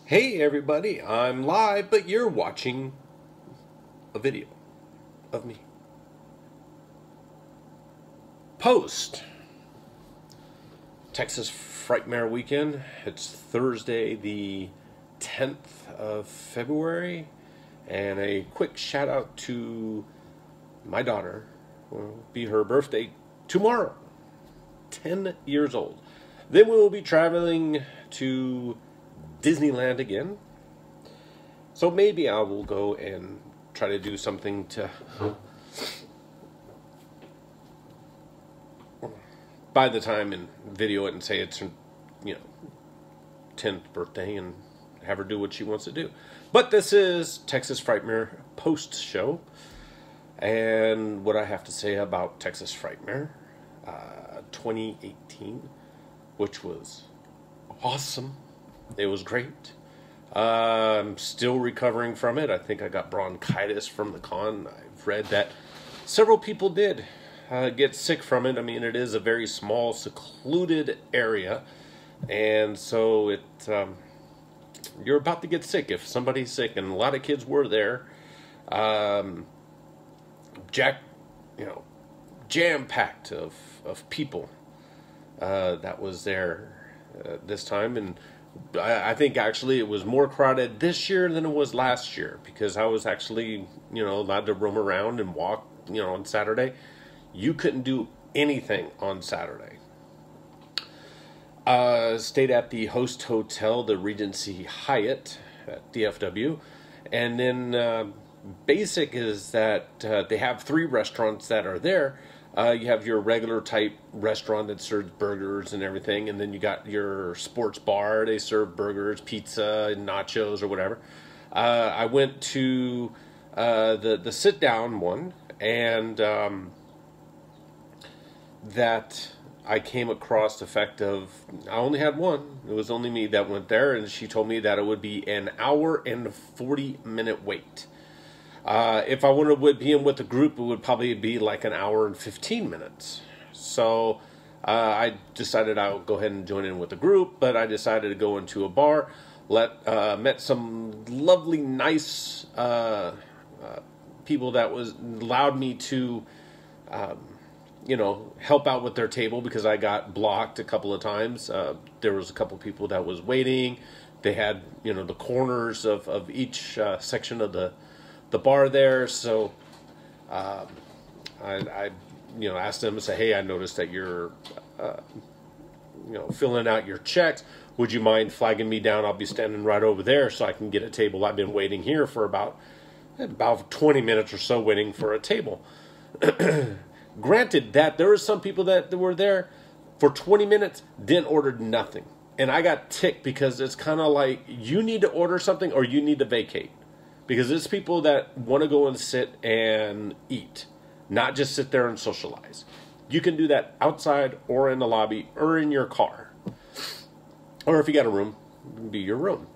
Hey everybody, I'm live, but you're watching a video of me. Post Texas Frightmare Weekend. It's Thursday the 10th of February, and a quick shout out to my daughter. It will be her birthday tomorrow, 10 years old. Then we will be traveling to Disneyland again. So maybe I will go and try to do something to by the time and video it and say it's 10th birthday and have her do what she wants to do. But this is Texas Frightmare post show, and what I have to say about Texas Frightmare 2018, which was awesome. It was great. I'm still recovering from it. I think I got bronchitis from the con. I've read that several people did get sick from it. I mean, it is a very small, secluded area, and so you're about to get sick if somebody's sick, and a lot of kids were there. Jam-packed of people that was there this time, and I think actually it was more crowded this year than it was last year, because I was actually, allowed to roam around and walk, on Saturday. You couldn't do anything on Saturday. Stayed at the host hotel, the Regency Hyatt at DFW. And then basic is that they have 3 restaurants that are there. You have your regular type restaurant that serves burgers and everything, and then you got your sports bar. They serve burgers, pizza, and nachos or whatever. I went to the sit down one, and that I came across the fact of I only had one. It was only me that went there, and she told me that it would be an hour and 40-minute wait. If I wanted to be in with a group, it would probably be like an hour and 15 minutes. So I decided I would go ahead and join in with the group, but I decided to go into a bar, met some lovely, nice people that allowed me to, help out with their table, because I got blocked a couple of times. There was a couple of people that was waiting. They had, the corners of each section of the bar there, so I asked them to say, hey, I noticed that you're filling out your checks. Would you mind flagging me down? I'll be standing right over there so I can get a table. I've been waiting here for about 20 minutes or so waiting for a table. Granted that there were some people that were there for 20 minutes, didn't order nothing, and I got ticked, because it's kind of like you need to order something or you need to vacate. Because it's people that want to go and sit and eat, not just sit there and socialize. You can do that outside or in the lobby or in your car. Or if you got a room, it can be your room.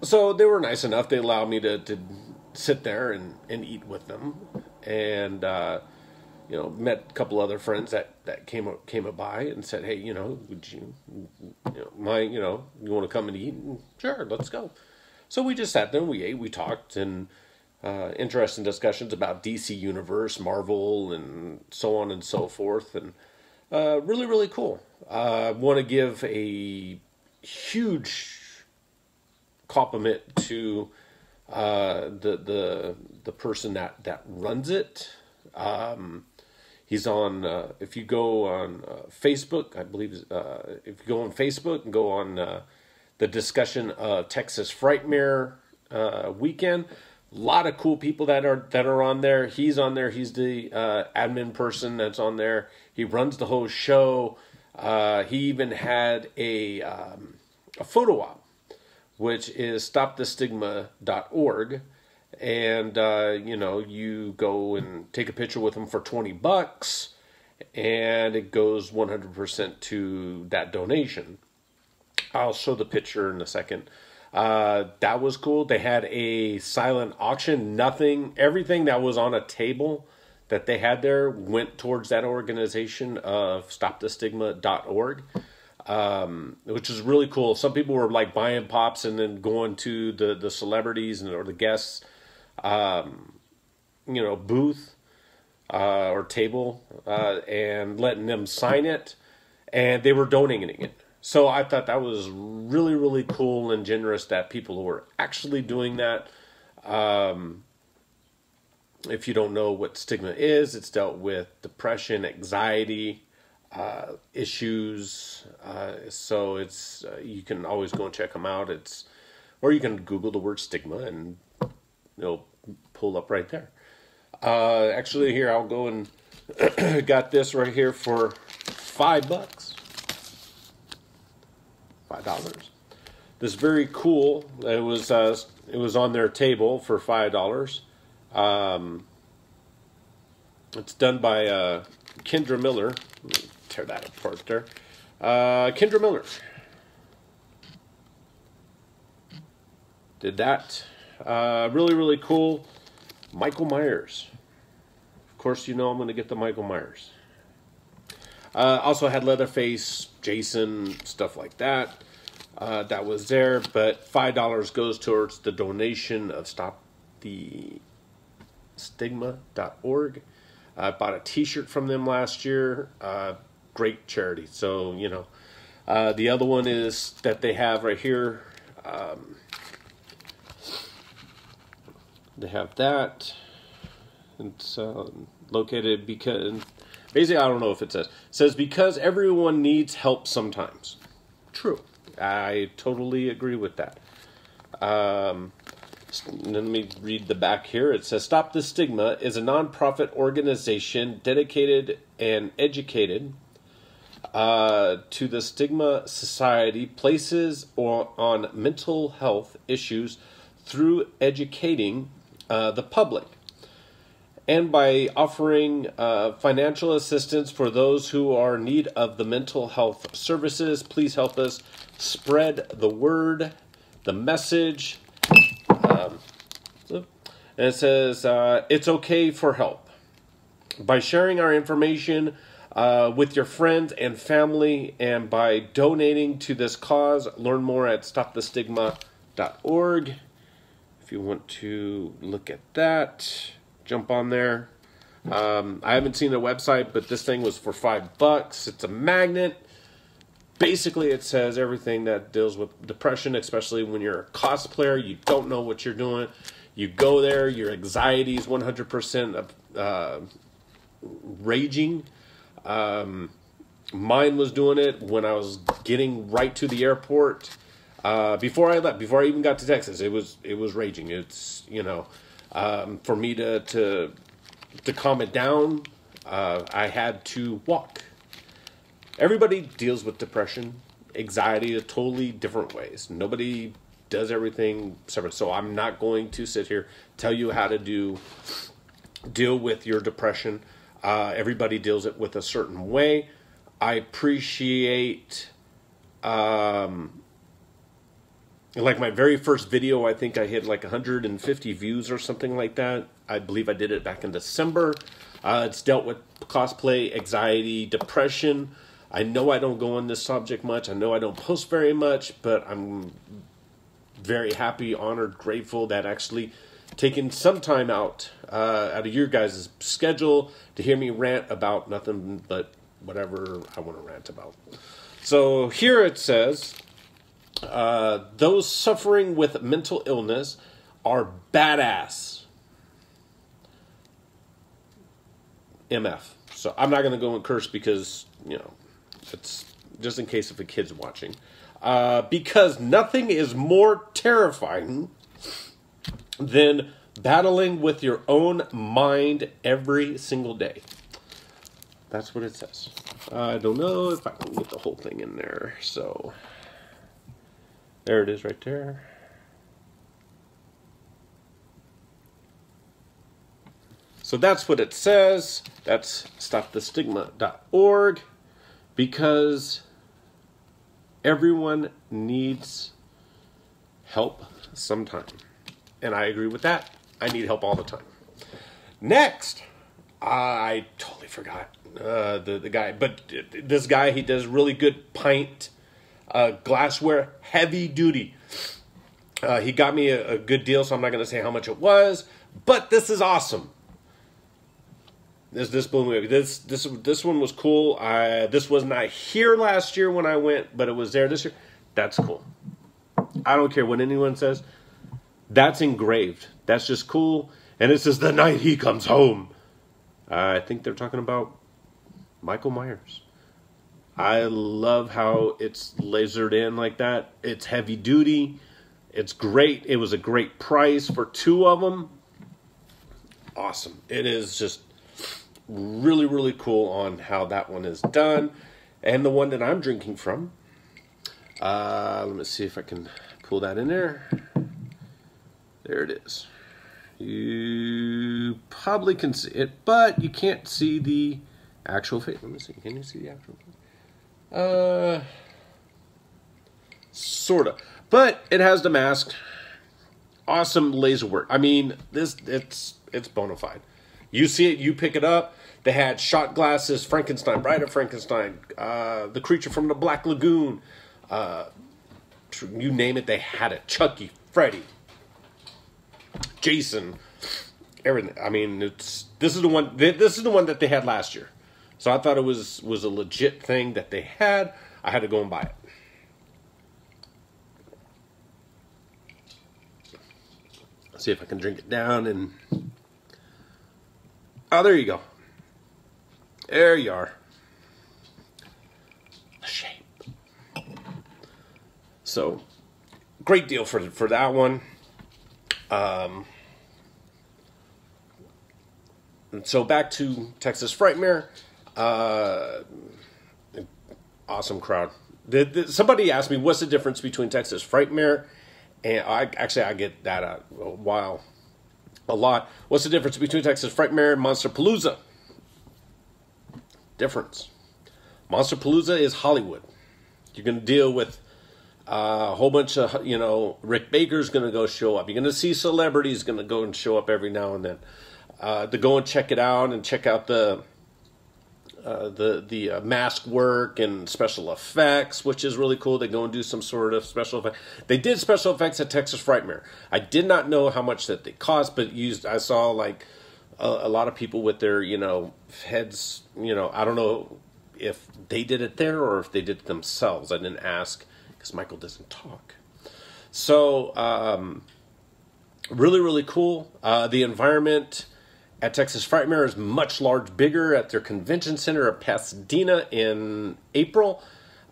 So they were nice enough. They allowed me to sit there and eat with them. And, met a couple other friends that came by and said, hey, would you, mind, you want to come and eat? And sure, let's go. So we just sat there, we ate, we talked, and interesting discussions about DC Universe, Marvel, and so on and so forth, and really, really cool. I want to give a huge compliment to the person that runs it. He's on, if you go on Facebook, I believe, if you go on Facebook and go on the discussion of Texas Frightmare Weekend, A lot of cool people that are on there. He's on there. He's the admin person that's on there. He runs the whole show. He even had a photo op, which is stopthestigma.org. And, you go and take a picture with him for $20, and it goes 100% to that donation. I'll show the picture in a second. That was cool. They had a silent auction. Everything that was on a table that they had there went towards that organization of stopthestigma.org. Which is really cool. Some people were like buying pops and then going to the celebrities or the guests, booth, or table, and letting them sign it, and they were donating it. So I thought that was really, really cool and generous that people were actually doing that. If you don't know what stigma is, it's dealt with depression, anxiety, issues. So it's you can always go and check them out. Or you can Google the word stigma and it'll pull up right there. Actually, here I'll go and got this right here for $5. $5. This is very cool. It was on their table for $5. It's done by Kendra Miller. Let me tear that apart there. Kendra Miller did that. Really, really cool. Michael Myers. Of course, I'm going to get the Michael Myers. Also had Leatherface, Jason, stuff like that. That was there, but $5 goes towards the donation of stopthestigma.org. I bought a t-shirt from them last year. Great charity. So, the other one is that they have right here. They have that. It's located because, basically, I don't know if it says because everyone needs help sometimes. True. I totally agree with that. Let me read the back here. It says, Stop the Stigma is a nonprofit organization dedicated and educated to the Stigma Society, places on mental health issues through educating the public, and by offering financial assistance for those who are in need of the mental health services. Please help us spread the word, the message. And it says, it's okay for help. By sharing our information with your friends and family, and by donating to this cause, learn more at stopthestigma.org. If you want to look at that, jump on there. I haven't seen the website, but this thing was for $5. It's a magnet. Basically, it says everything that deals with depression, especially when you're a cosplayer. You don't know what you're doing. You go there, your anxiety is 100% raging. Mine was doing it when I was getting right to the airport. Before I left, before I even got to Texas, it was raging. It's, for me to calm it down, I had to walk. Everybody deals with depression, anxiety in totally different ways. Nobody does everything separate. So I'm not going to sit here tell you how to deal with your depression. Everybody deals it with a certain way. I appreciate, like my very first video, I think I hit like 150 views or something like that. I believe I did it back in December. It's dealt with cosplay, anxiety, depression. I know I don't go on this subject much. I know I don't post very much, but I'm very happy, honored, grateful that actually taking some time out of your guys' schedule to hear me rant about nothing but whatever I want to rant about. So here it says, those suffering with mental illness are badass. MF. So I'm not going to go and curse because, it's just in case if a kid's watching. Because nothing is more terrifying than battling with your own mind every single day. That's what it says. I don't know if I can get the whole thing in there. So, there it is right there. So that's what it says. That's stopthestigma.org, because everyone needs help sometime. And I agree with that. I need help all the time. Next, I totally forgot the guy. But this guy, he does really good pint glassware, heavy duty. He got me a good deal, so I'm not going to say how much it was. But this is awesome. This blew me away. This one was cool. This was not here last year when I went, but it was there this year. That's cool. I don't care what anyone says. That's engraved. That's just cool. And it says, "The night he comes home." I think they're talking about Michael Myers. I love how it's lasered in like that. It's heavy duty. It's great. It was a great price for 2 of them. Awesome. It is just really, really cool on how that one is done. And the one that I'm drinking from, let me see if I can pull that in there. There it is. You probably can see it, but you can't see the actual face. Let me see. Can you see the actual face? Sort of. But it has the mask. Awesome laser work. I mean, it's bona fide. You see it, you pick it up. They had shot glasses, Frankenstein, Bride of Frankenstein, the creature from the Black Lagoon. You name it, they had it. Chucky, Freddy, Jason, everything. I mean, this is the one that they had last year. So I thought it was a legit thing that they had. I had to go and buy it. Let's see if I can drink it down and... Oh, there you go. There you are. The shape. So, great deal for that one. And so back to Texas Frightmare. Awesome crowd. Somebody asked me, what's the difference between Texas Frightmare and... I get that a lot. What's the difference between Texas Frightmare and Monsterpalooza? Difference. Monsterpalooza is Hollywood. You're going to deal with a whole bunch of, Rick Baker's going to go show up. You're going to see celebrities going to go and show up every now and then. To go and check it out and check out the mask work and special effects, which is really cool. They go and do some sort of special effects. They did special effects at Texas Frightmare. I did not know how much that they cost, but I saw like a lot of people with their, heads, I don't know if they did it there or if they did it themselves. I didn't ask because Michael doesn't talk. So, really, really cool. The environment at Texas Frightmare is much bigger at their convention center at Pasadena in April.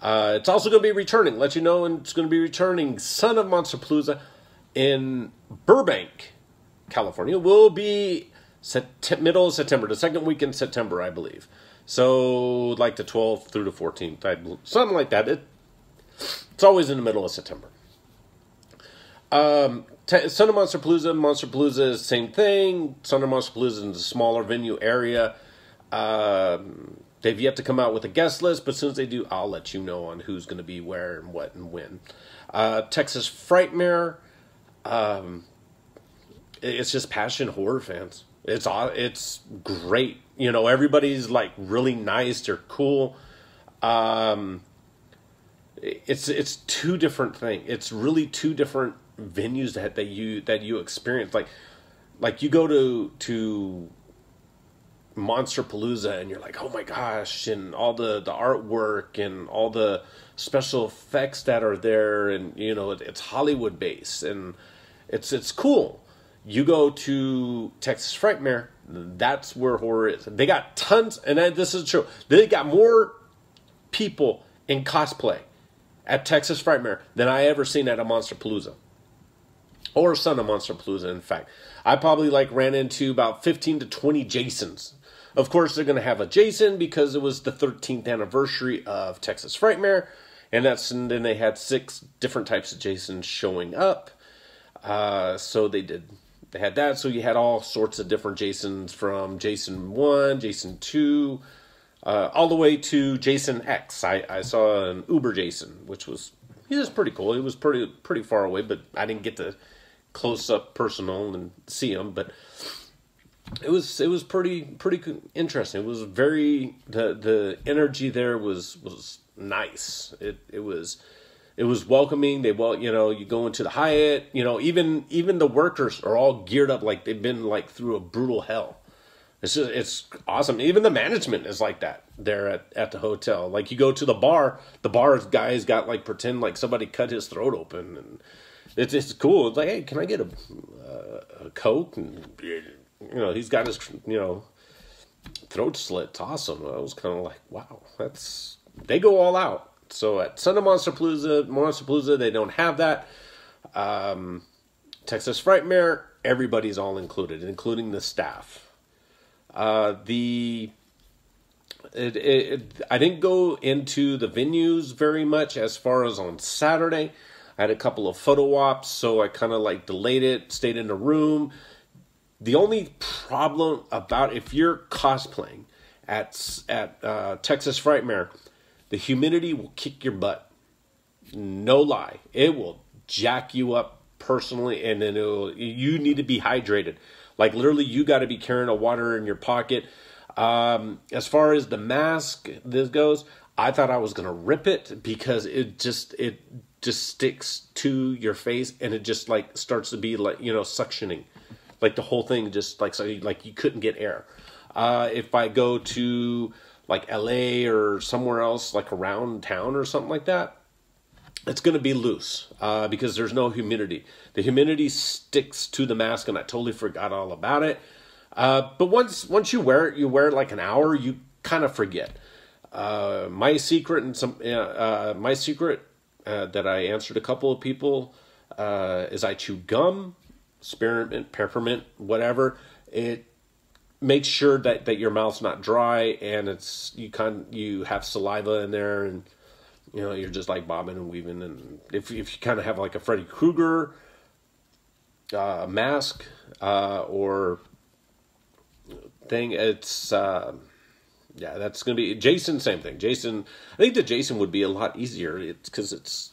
It's also going to be returning. Let you know, and it's going to be returning. Son of Monsterpalooza in Burbank, California, will be middle of September, the second week in September, I believe. So, like the 12th through the 14th, something like that. It's always in the middle of September. Son of Monsterpalooza is the same thing. Son of Monsterpalooza is a smaller venue area. They've yet to come out with a guest list, but as soon as they do, I'll let you know on who's going to be where and what and when. Texas Frightmare, it's just passion horror fans. It's great. Everybody's like really nice. They're cool. It's two different things. It's really two different venues that you experience. Like you go to Monsterpalooza and you're like, oh my gosh, and all the artwork and all the special effects that are there, and it's Hollywood based and it's cool. You go to Texas Frightmare, that's where horror is. They got tons, and this is true. They got more people in cosplay at Texas Frightmare than I ever seen at a Monsterpalooza. or Son of Monsterpalooza. In fact, I probably like ran into about 15 to 20 Jasons. Of course, they're going to have a Jason because it was the 13th anniversary of Texas Frightmare, and then they had 6 different types of Jasons showing up. So they had that. So you had all sorts of different Jasons, from Jason 1, Jason 2, all the way to Jason X. I saw an Uber Jason, which was pretty cool. It was pretty far away, but I didn't get to close up personal and see him. But it was pretty interesting. It was very, the energy there was nice. It was welcoming. You go into the Hyatt, even the workers are all geared up like they've been like through a brutal hell. It's awesome. Even the management is like that there at the hotel. Like, you go to the bar guy's got like pretend like somebody cut his throat open, and it's cool. It's like, hey, can I get a Coke? And he's got his throat slit. It's awesome. I was kind of like, wow, they go all out. So at Son of Monsterpalooza, they don't have that. Texas Frightmare, everybody's all included, including the staff. I didn't go into the venues very much as far as on Saturday. I had a couple of photo ops, so I kind of like delayed it, stayed in the room. The only problem about if you're cosplaying at Texas Frightmare, the humidity will kick your butt. No lie. It will jack you up personally, and then you need to be hydrated. Like, literally, you got to be carrying a water in your pocket. As far as the mask this goes, I thought I was going to rip it because it just sticks to your face, and it just like starts to be like, suctioning. Like, the whole thing just like you couldn't get air. If I go to like LA or somewhere else, like around town or something like that, it's going to be loose because there's no humidity. The humidity sticks to the mask, and I totally forgot all about it. But once you wear it like an hour, you kind of forget. My secret that I answered a couple of people is I chew gum, spearmint, peppermint, whatever. It makes sure that your mouth's not dry, and you have saliva in there, and you're just like bobbing and weaving. And if you kind of have like a Freddy Krueger mask or thing, it's that's gonna be Jason. Same thing. Jason, I think the Jason would be a lot easier. It's because it's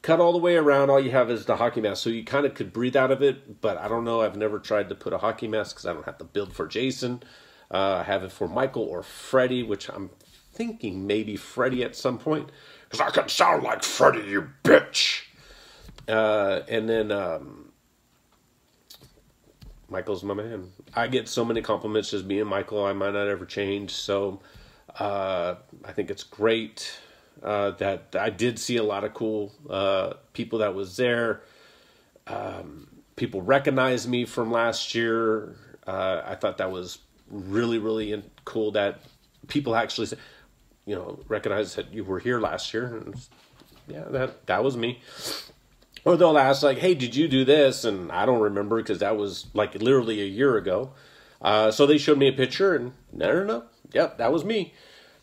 cut all the way around. All you have is the hockey mask, so you kind of could breathe out of it. But I don't know. I've never tried to put a hockey mask because I don't have to build for Jason. I have it for Michael or Freddy, which I'm thinking maybe Freddy at some point, because I can sound like Freddy, you bitch. And then Michael's my man. I get so many compliments just being Michael. I might not ever change. So I think it's great that I did see a lot of cool people that was there. People recognized me from last year. I thought that was really, really cool that people actually said, recognize that you were here last year. And yeah, that was me. Or they'll ask like, hey, did you do this? And I don't remember because that was like literally a year ago. So they showed me a picture, and no. Yep, that was me.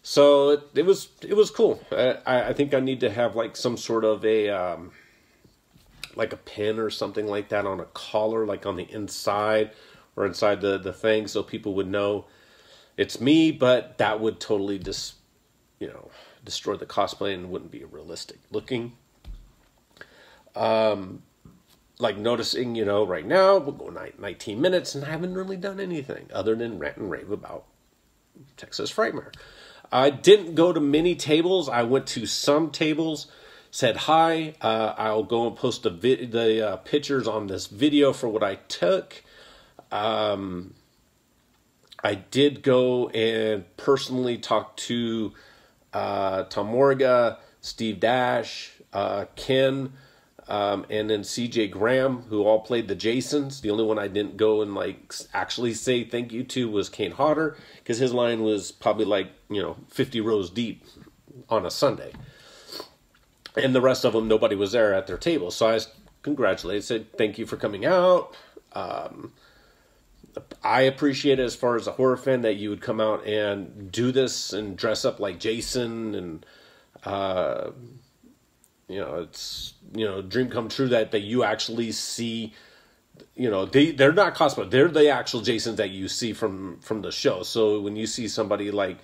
So it was cool. I think I need to have like some sort of a like a pin or something like that on a collar, like on the inside or inside the thing, so people would know it's me. But that would totally destroy the cosplay and wouldn't be realistic looking. Like noticing, right now we'll go 19 minutes and I haven't really done anything other than rant and rave about Texas Frightmare. I didn't go to many tables. I went to some tables, said hi. I'll go and post the pictures on this video for what I took. I did go and personally talk to Tom Morga, Steve Dash, Ken, and then CJ Graham, who all played the Jasons. The only one I didn't go and actually say thank you to was Kane Hodder, because his line was probably 50 rows deep on a Sunday. And the rest of them, nobody was there at their table. So I congratulated, said thank you for coming out. I appreciate it as far as a horror fan that you would come out and do this and dress up like Jason, and it's dream come true that you actually see. They're not cosplay; they're the actual Jasons that you see from the show. So when you see somebody like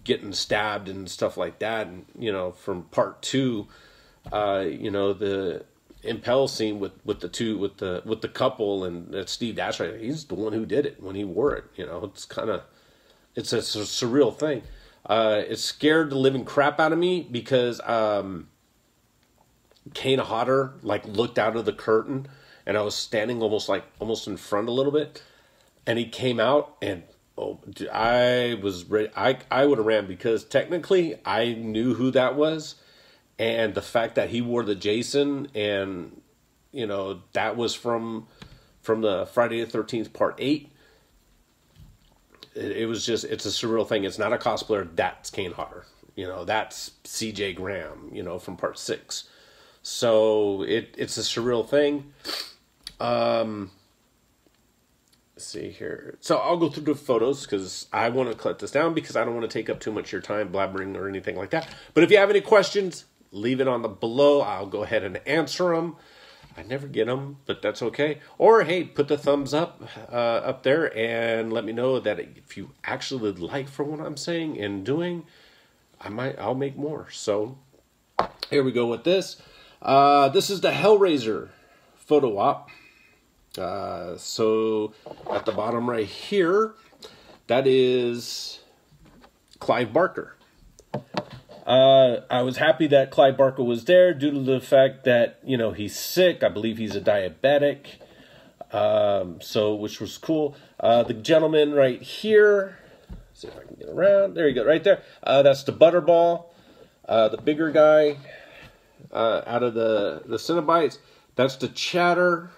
getting stabbed and stuff like that, and from part 2, the Impel scene with the couple, and that Steve Dash, right, he's the one who did it when he wore it. It's a surreal thing. It scared the living crap out of me because Kane Hodder looked out of the curtain, and I was standing almost in front a little bit, and he came out, and I was ready. I would have ran, because technically I knew who that was. And the fact that he wore the Jason, and that was from the Friday the 13th Part 8. It was just, it's a surreal thing. It's not a cosplayer. That's Kane Hodder. That's C.J. Graham. From Part 6. So it's a surreal thing. Let's see here. So I'll go through the photos because I want to cut this down because I don't want to take up too much of your time blabbering or anything like that. But if you have any questions, leave it on the below. I'll go ahead and answer them. I never get them, but that's okay. Or hey, put the thumbs up there and let me know that if you actually like for what I'm saying and doing, I'll make more. So here we go with this. This is the Hellraiser photo op. So at the bottom right here, that is Clive Barker. I was happy that Clive Barker was there due to the fact that, he's sick. I believe he's a diabetic. Which was cool. The gentleman right here, let's see if I can get around. There you go, right there. That's the Butterball, the bigger guy, out of the Cenobites. That's the Chatter.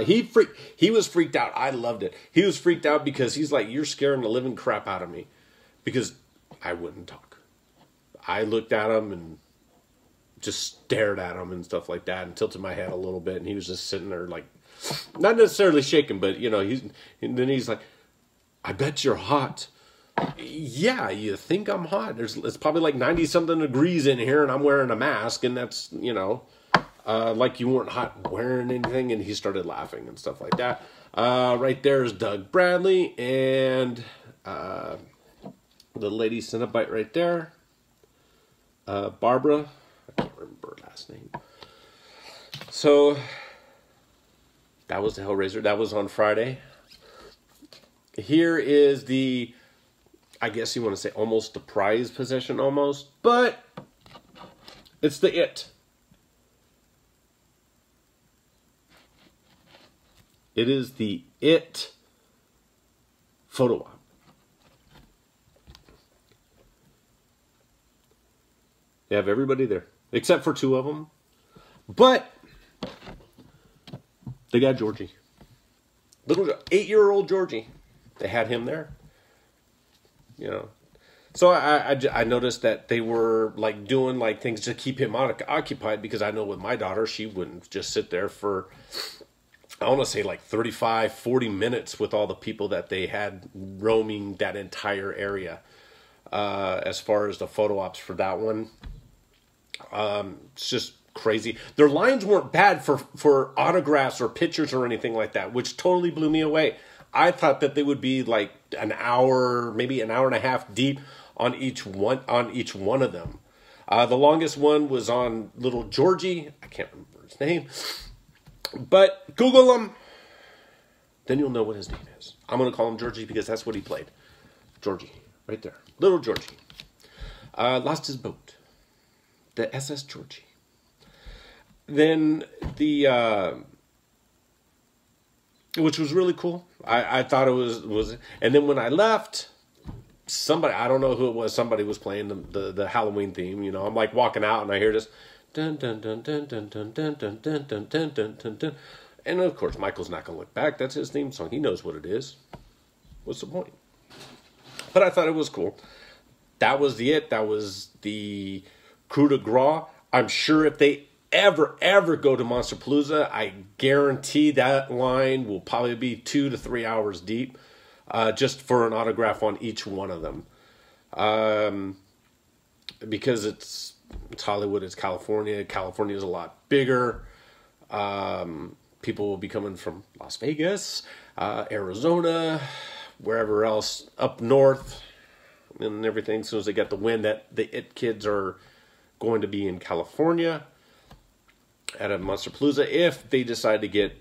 He was freaked out. I loved it. He was freaked out because he's like, you're scaring the living crap out of me, because I wouldn't talk. I looked at him and just stared at him and stuff like that, and tilted my head a little bit, and he was just sitting there not necessarily shaking, but he's like, I bet you're hot. Yeah, you think I'm hot? It's probably 90 something degrees in here, and I'm wearing a mask, and that's like you weren't hot wearing anything. And he started laughing and stuff like that. Right there is Doug Bradley and the lady Cenobite right there. Barbara, I can't remember her last name. So that was the Hellraiser. That was on Friday. Here is the, I guess you want to say almost the prize possession almost, but it's the It. It is the It photo op. They have everybody there, except for 2 of them. But they got Georgie. Little 8-year-old Georgie. They had him there. So I noticed that they were doing things to keep him occupied, because I know with my daughter, she wouldn't just sit there for, I want to say 35, 40 minutes with all the people that they had roaming that entire area. As far as the photo ops for that one. It's just crazy. Their lines weren't bad for autographs or pictures or anything like that, which totally blew me away. I thought that they would be an hour, maybe an hour and a half deep on each one of them. The longest one was on little Georgie. I can't remember his name, but Google him, then you'll know what his name is. I'm going to call him Georgie because that's what he played. Georgie, right there, little Georgie. Lost his boat. The SS Georgie. Then which was really cool. I thought it was, and then when I left, somebody, I don't know who it was, somebody was playing the Halloween theme. I'm walking out and I hear this dun dun dun dun dun dun dun dun dun dun dun dun dun dun, and of course Michael's not gonna look back. That's his theme song. He knows what it is. What's the point? But I thought it was cool. That was the It. That was the coup de grace. I'm sure if they ever go to Monsterpalooza, I guarantee that line will probably be 2 to 3 hours deep, just for an autograph on each one of them. Because it's Hollywood, it's California. California is a lot bigger. People will be coming from Las Vegas, Arizona, wherever else, up north, and everything. As soon as they get the wind that the IT kids are going to be in California at a Monsterpalooza, if they decide to get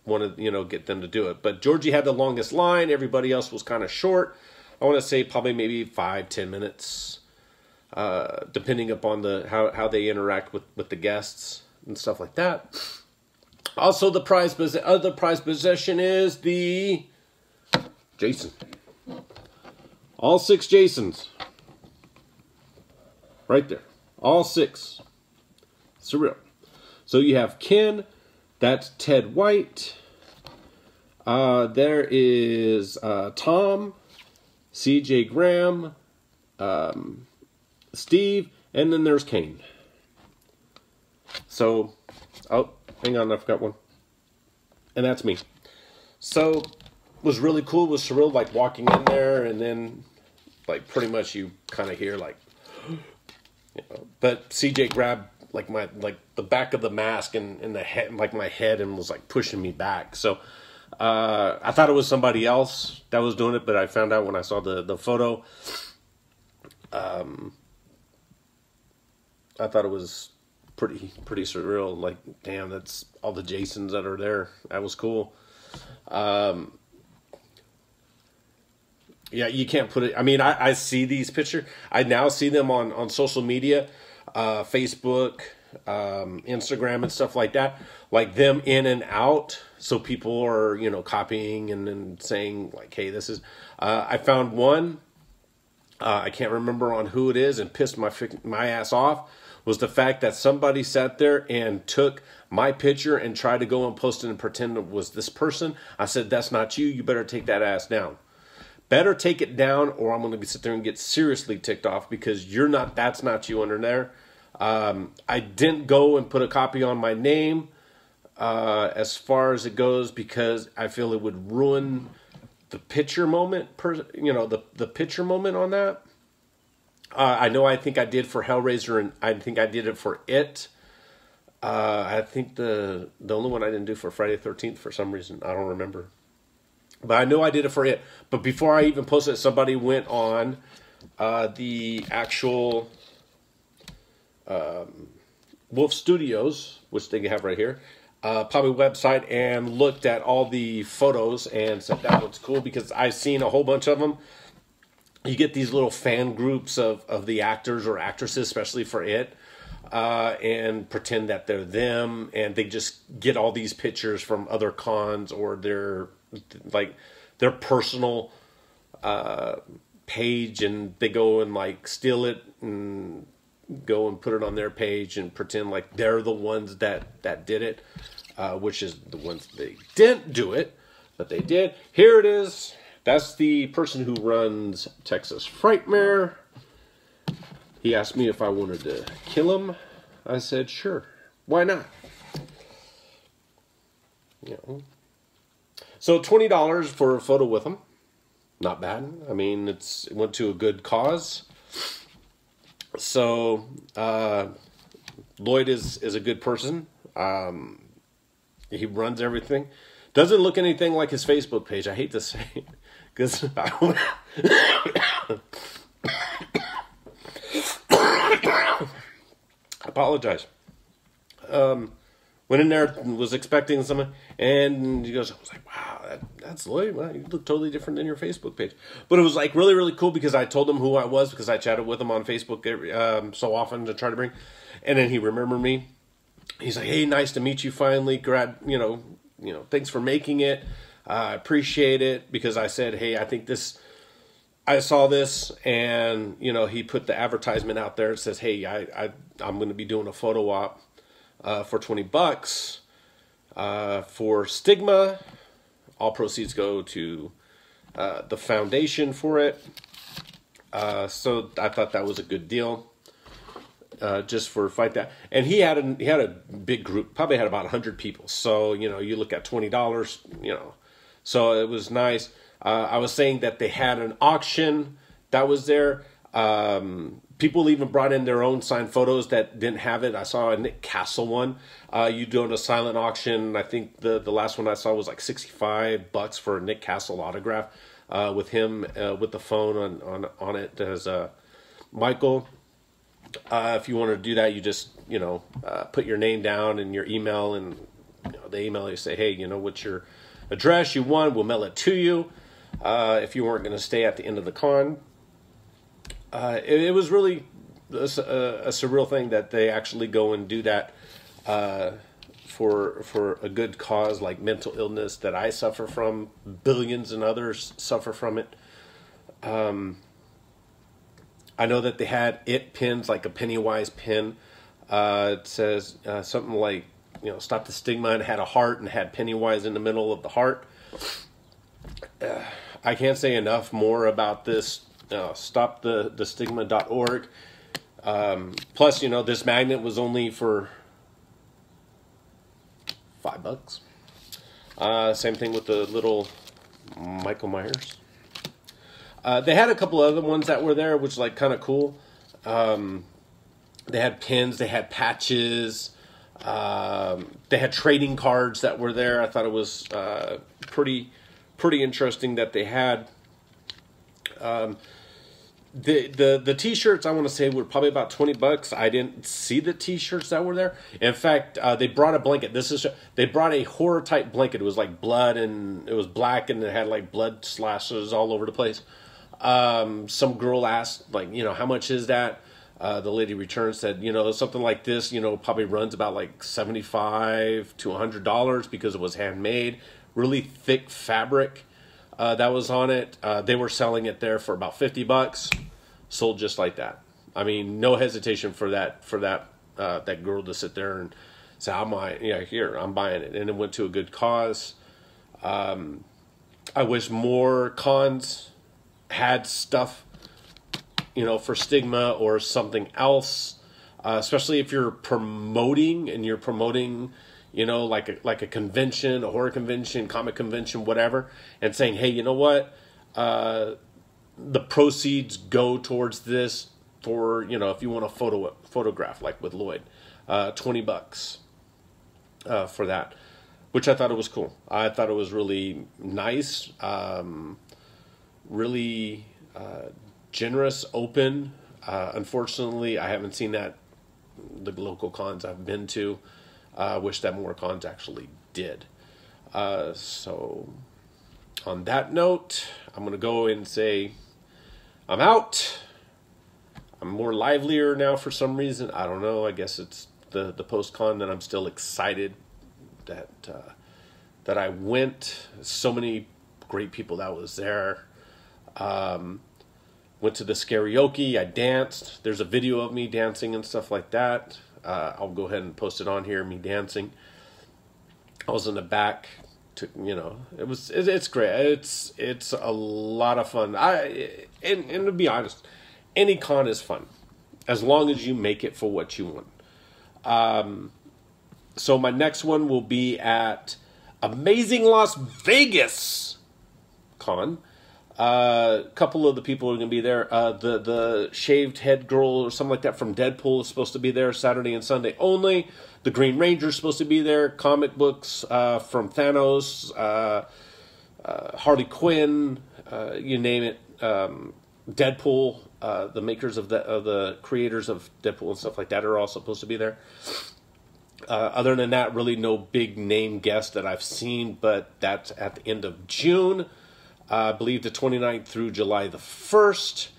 get them to do it. But Georgie had the longest line. Everybody else was kind of short. I want to say probably maybe 5-10 minutes, depending upon how they interact with the guests and stuff like that. Also, the other prize possession is the Jason. All 6 Jasons. Right there. All 6. Surreal. So you have Ken. That's Ted White. There is Tom, C.J. Graham, Steve, and then there's Kane. So, oh, hang on, I forgot one. And that's me. So, it was really cool. It was surreal, like walking in there, and then, like, pretty much you kind of hear, like, but C.J. grabbed like the back of the mask and the head, like my head, and was like pushing me back. So I thought it was somebody else that was doing it, but I found out when I saw the photo. I thought it was pretty surreal. Like, damn, that's all the Jasons that are there. That was cool. Yeah, you can't put it. I mean, I see these pictures. I now see them on social media. Facebook, Instagram, and stuff like that, like them in and out. So people are, copying and saying like, "Hey, this is." I found one. I can't remember on who it is, and pissed my ass off. Was the fact that somebody sat there and took my picture and tried to go and post it and pretend it was this person. I said, "That's not you. You better take that ass down. Better take it down, or I'm going to sit there and get seriously ticked off because that's not you under there." I didn't go and put a copy on my name as far as it goes, because I feel it would ruin the picture moment, the picture moment on that. I think I did for Hellraiser, and I think I did it for It. I think the only one I didn't do for Friday the 13th for some reason, I don't remember. But I know I did it for It. But before I even posted it, somebody went on the actual Wolf Studios, which they have right here, probably website, and looked at all the photos and said that looks cool, because I've seen a whole bunch of them. You get these little fan groups of the actors or actresses, especially for It, and pretend that they're them, and they just get all these pictures from other cons or their personal page, and they go and like steal it and go and put it on their page and pretend like they're the ones that did it, which is the ones they didn't do it, but they did. Here it is. That's the person who runs Texas Frightmare. He asked me if I wanted to kill him. I said, sure. Why not? So $20 for a photo with him. Not bad. I mean, it went to a good cause. So, Lloyd is a good person. He runs everything. Doesn't look anything like his Facebook page. I hate to say it, because I apologize. Went in there, was expecting someone, and he goes, I was like, wow, that's Lloyd. Wow, you look totally different than your Facebook page. But it was like really, really cool, because I told him who I was, because I chatted with him on Facebook so often to try to bring. And then he remembered me. He's like, hey, nice to meet you finally. Thanks for making it. I appreciate it, because I said, hey, I saw this, and, he put the advertisement out there. It says, hey, I'm going to be doing a photo op for $20 for Stigma. All proceeds go to the foundation for it. So I thought that was a good deal. just for Fight That. And he had a big group, probably had about 100 people. So, you know, you look at $20, you know. So it was nice. I was saying that they had an auction that was there. People even brought in their own signed photos that didn't have it. I saw a Nick Castle one. You doing a silent auction. I think the last one I saw was like $65 for a Nick Castle autograph with him with the phone on it as Michael. If you want to do that, you just, you know, put your name down and your email, and you know, they email you, say, hey, you know, what's your address you want? We'll mail it to you. If you weren't going to stay at the end of the con. It was really a surreal thing that they actually go and do that for a good cause like mental illness that I suffer from. Billions and others suffer from it. I know that they had pins, like a Pennywise pin. It says something like, you know, stop the stigma, and had a heart and had Pennywise in the middle of the heart. I can't say enough more about this. Stopthestigma.org. Plus, you know, this magnet was only for $5. Same thing with the little Michael Myers. They had a couple other ones that were there, which was like kind of cool. They had pins, they had patches, they had trading cards that were there. I thought it was pretty interesting that they had. The t-shirts, I want to say, were probably about $20. I didn't see the t-shirts that were there. In fact, they brought a blanket. They brought a horror type blanket. It was like blood, and it was black, and it had like blood slashes all over the place. Some girl asked, like, you know, how much is that? The lady returned, said, you know, something like this, you know, probably runs about like $75 to $100 because it was handmade. Really thick fabric. That was on it. They were selling it there for about $50. Sold just like that. I mean, no hesitation for that girl to sit there and say, I'm buying it. And it went to a good cause. I wish more cons had stuff, you know, for stigma or something else, especially if you're promoting, you know, like a convention, a horror convention, comic convention, whatever, and saying, hey, you know what, the proceeds go towards this for, you know, if you want to photograph, like with Lloyd, $20 for that, which I thought it was cool. I thought it was really nice, really generous, open. Unfortunately, I haven't seen that the local cons I've been to. I wish that more cons actually did. So on that note, I'm going to go and say I'm out. I'm more livelier now for some reason. I don't know. I guess it's the post-con that I'm still excited that I went. So many great people that was there. Went to the karaoke. I danced. There's a video of me dancing and stuff like that. I'll go ahead and post it on here, me dancing. I was in the back, you know, it's great. It's a lot of fun. And to be honest, any con is fun, as long as you make it for what you want. So my next one will be at Amazing Las Vegas Con. A couple of the people are going to be there. The shaved head girl or something like that from Deadpool is supposed to be there Saturday and Sunday only. The Green Ranger is supposed to be there. Comic books from Thanos, Harley Quinn, you name it. Deadpool, the makers of the creators of Deadpool and stuff like that are all supposed to be there. Other than that, really no big name guests that I've seen, but that's at the end of June. I believe the 29th through July the 1st.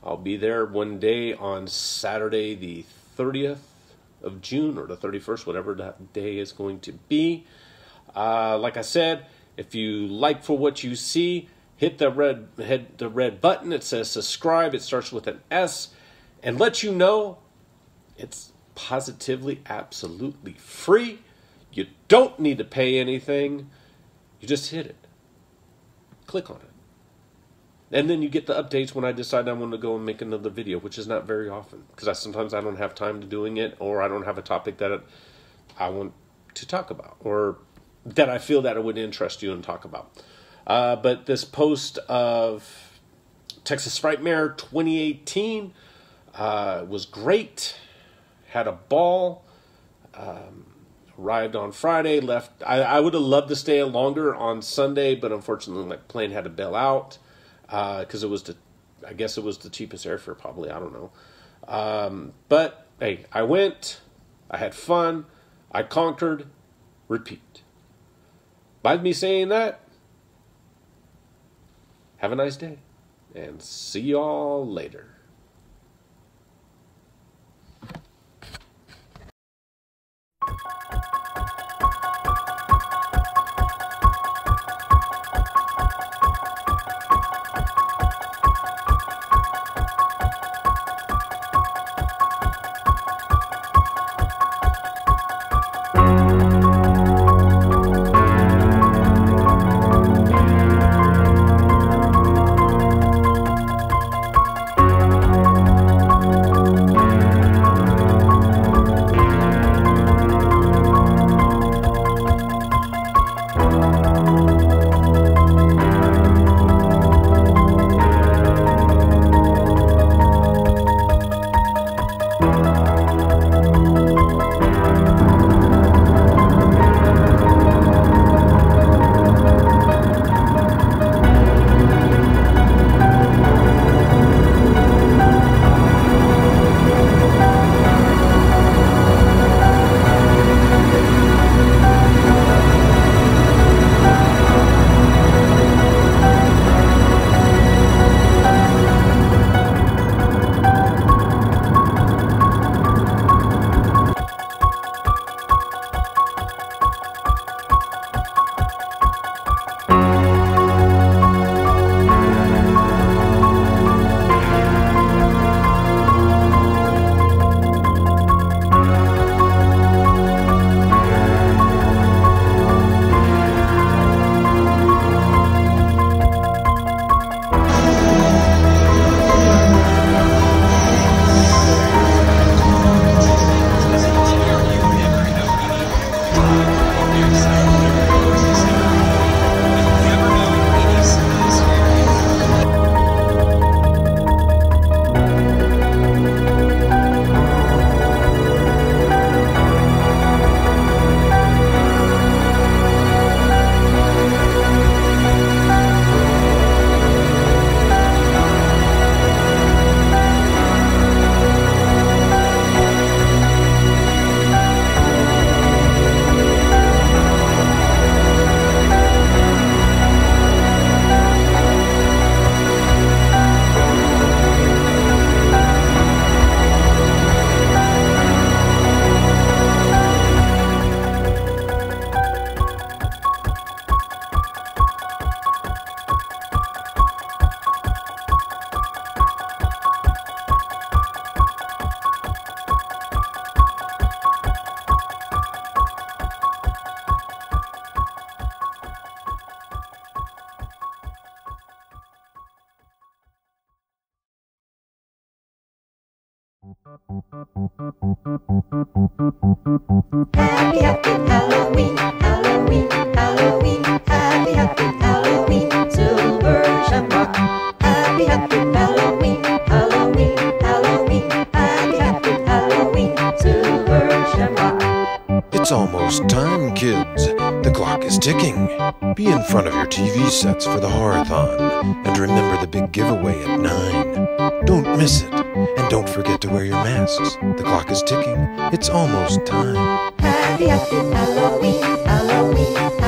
I'll be there one day on Saturday the 30th of June or the 31st, whatever that day is going to be. Like I said, if you like for what you see, hit the red button. It says subscribe. It starts with an S, and let you know it's positively, absolutely free. You don't need to pay anything. You just hit it. Click on it. And then you get the updates when I decide I'm going to go and make another video, which is not very often because sometimes I don't have time to doing it, or I don't have a topic that I want to talk about, or that I feel that it would interest you and talk about. But this post of Texas Frightmare 2018 was great. Had a ball. Arrived on Friday. Left. I would have loved to stay longer on Sunday, but unfortunately, my plane had to bail out. Because I guess it was the cheapest airfare, probably. I don't know. But hey, I went. I had fun. I conquered. Repeat. By me saying that, have a nice day, and see y'all later. Happy, happy Halloween, Halloween, Halloween. Happy, happy Halloween, silver shamrock. Happy, happy Halloween, Halloween, Halloween. Happy, happy Halloween, silver shamrock. It's almost time, kids. The clock is ticking. Be in front of your TV sets for the Horathon. And remember the big giveaway at 9. Don't miss it. And don't forget to wear your masks. The clock is ticking. It's almost time. Happy, happy Halloween, Halloween, Halloween.